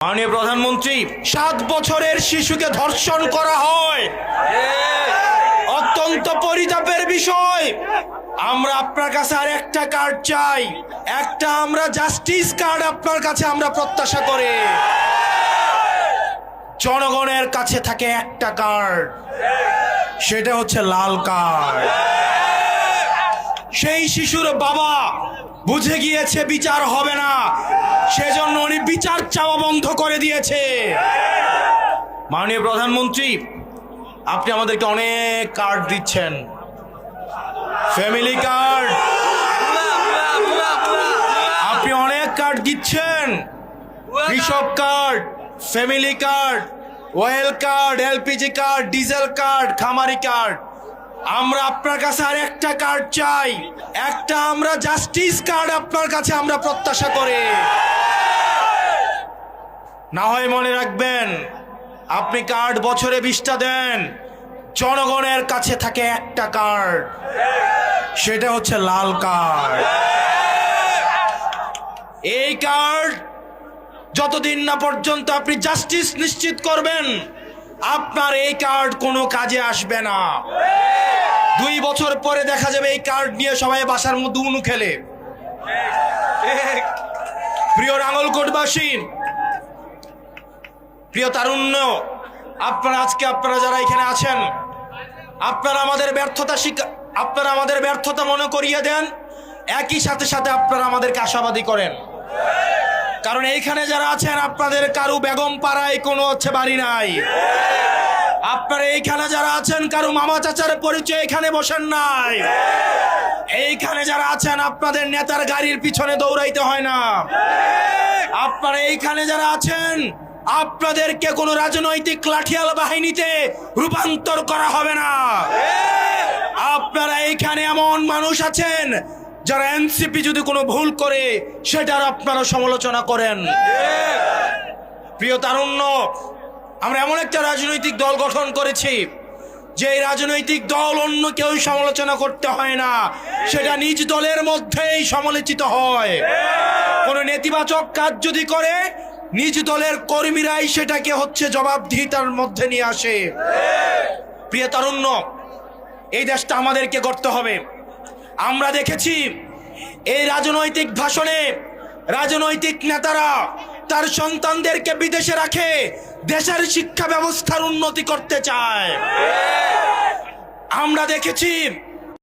মাননীয় প্রধানমন্ত্রী, 7 বছরের শিশুকে ধর্ষণ করা হয়, অত্যন্ত পরিতাপের বিষয়। আমরা আপনার কাছে আর একটা কার্ড চাই, একটা আমরা জাস্টিস কার্ড আপনার কাছে আমরা প্রত্যাশা করি। জনগণের কাছে থাকে একটা কার্ড, সেটা হচ্ছে লাল কার্ড। সেই শিশুর বাবা বুঝে গিয়েছে বিচার হবে না, সেজন্য উনি বিচার চাওয়া বন্ধ করে দিয়েছে। মাননীয় প্রধানমন্ত্রী, আপনি আমাদেরকে অনেক কার্ড দিচ্ছেন, ফ্যামিলি কার্ড, আপনি অনেক কার্ড দিচ্ছেন, কৃষক card, family card, well card, LPG card, diesel card, খামারি কার্ড। আমরা আপনার কাছে আর একটা কার্ড চাই, একটা আমরা জাস্টিস কার্ড আপনার কাছে আমরা প্রত্যাশা করি। না হয় মনে রাখবেন, আপনি কার্ড বছরে 20টা দেন, জনগণের কাছে থাকে একটা কার্ড, সেটা হচ্ছে লাল কার্ড। এই কার্ড যতদিন না পর্যন্ত আপনি জাস্টিস নিশ্চিত করবেন, আপনার এই কার্ড কোনো কাজে আসবে না। 2 বছর পরে দেখা যাবে এই কার্ড নিয়ে সবাই বাসার মধ্যে উনু খেলে। প্রিয় নাঙ্গলকোটবাসী, প্রিয় তারুণ্য, আপনারা যারা এখানে আছেন, আপনারা আমাদের ব্যর্থতা মনে করিয়ে দেন, একই সাথে সাথে আপনারা আমাদেরকে আশাবাদী করেন। কারণ এইখানে যারা আছেন, আপনাদের কারু বেগম পাড়ায় কোনো বাড়ি নাই। আপনারা এইখানে যারা আছেন, কারু মামা চাচার পরিচয় এখানে বসেন নাই। এইখানে যারা আছেন, আপনাদের নেতার গাড়ির পিছনে দৌড়াইতে হয় না। আপনারা এইখানে যারা আছেন, আপনাদেরকে কোনো রাজনৈতিক লাঠিয়াল বাহিনীতে রূপান্তর করা হবে না। আপনারা এইখানে এমন মানুষ আছেন যারা এনসিপি যদি কোনো ভুল করে সেটার আপনারা সমালোচনা করেন। প্রিয় তারুণ্য, আমরা এমন একটা রাজনৈতিক দল গঠন করেছি যে এই রাজনৈতিক দল অন্য কেউ সমালোচনা করতে হয় না, সেটা নিজ দলের মধ্যেই সমালোচিত হয়। কোনো নেতিবাচক কাজ যদি করে, নিজ দলের কর্মীরাই সেটাকে জবাবদিহিতার মধ্যে নিয়ে আসে। প্রিয় তারুণ্য, এই দেশটা আমাদেরকে গড়তে হবে। আমরা দেখেছি এই রাজনৈতিক ভাষণে রাজনৈতিক নেতারা তার সন্তানদেরকে বিদেশে রাখে দেশের শিক্ষা ব্যবস্থার উন্নতি করতে চায়। আমরা দেখেছি